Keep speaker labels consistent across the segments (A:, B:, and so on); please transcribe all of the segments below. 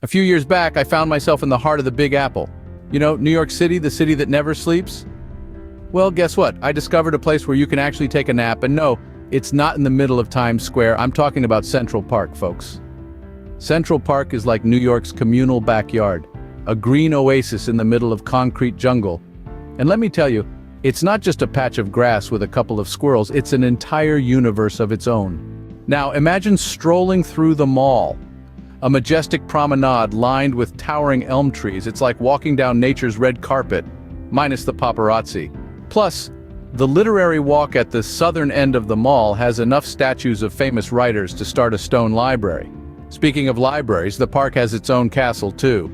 A: A few years back, I found myself in the heart of the Big Apple. You know, New York City, the city that never sleeps? Well, guess what? I discovered a place where you can actually take a nap, and no, it's not in the middle of Times Square. I'm talking about Central Park, folks. Central Park is like New York's communal backyard, a green oasis in the middle of concrete jungle. And let me tell you, it's not just a patch of grass with a couple of squirrels, it's an entire universe of its own. Now, imagine strolling through the mall. A majestic promenade lined with towering elm trees. It's like walking down nature's red carpet, minus the paparazzi. Plus, the literary walk at the southern end of the mall has enough statues of famous writers to start a stone library. Speaking of libraries, the park has its own castle too.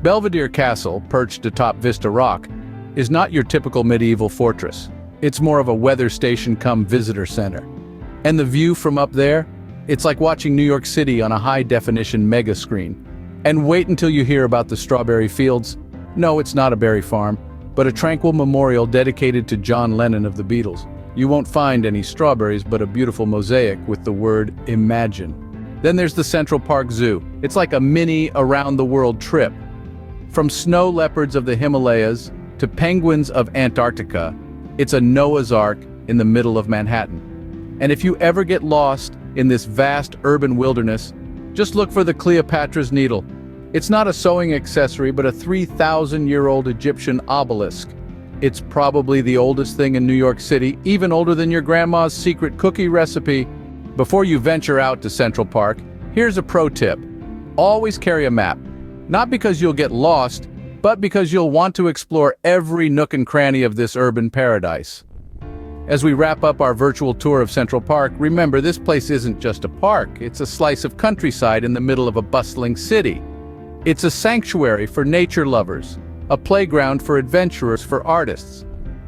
A: Belvedere Castle, perched atop Vista Rock, is not your typical medieval fortress. It's more of a weather station come visitor center. And the view from up there? It's like watching New York City on a high-definition mega screen. And wait until you hear about the strawberry fields. No, it's not a berry farm, but a tranquil memorial dedicated to John Lennon of the Beatles. You won't find any strawberries, but a beautiful mosaic with the word imagine. Then there's the Central Park Zoo. It's like a mini around-the-world trip. From snow leopards of the Himalayas to penguins of Antarctica, it's a Noah's Ark in the middle of Manhattan. And if you ever get lost in this vast urban wilderness, just look for the Cleopatra's Needle. It's not a sewing accessory, but a 3,000-year-old Egyptian obelisk. It's probably the oldest thing in New York City, even older than your grandma's secret cookie recipe. Before you venture out to Central Park, here's a pro tip. Always carry a map. Not because you'll get lost, but because you'll want to explore every nook and cranny of this urban paradise. As we wrap up our virtual tour of Central Park, remember this place isn't just a park, it's a slice of countryside in the middle of a bustling city. It's a sanctuary for nature lovers, a playground for adventurers, for artists.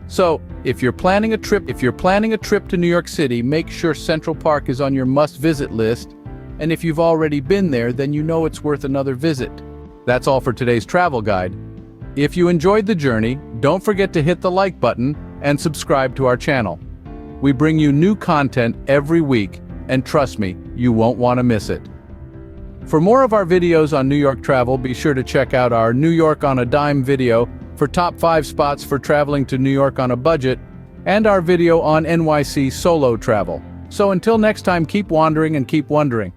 A: So, if you're planning a trip to New York City, make sure Central Park is on your must-visit list, and if you've already been there, then you know it's worth another visit. That's all for today's travel guide. If you enjoyed the journey, don't forget to hit the like button and subscribe to our channel. We bring you new content every week, and trust me, you won't want to miss it. For more of our videos on New York travel, be sure to check out our New York on a Dime video for top 5 spots for traveling to New York on a budget, and our video on NYC solo travel. So until next time, keep wandering and keep wondering.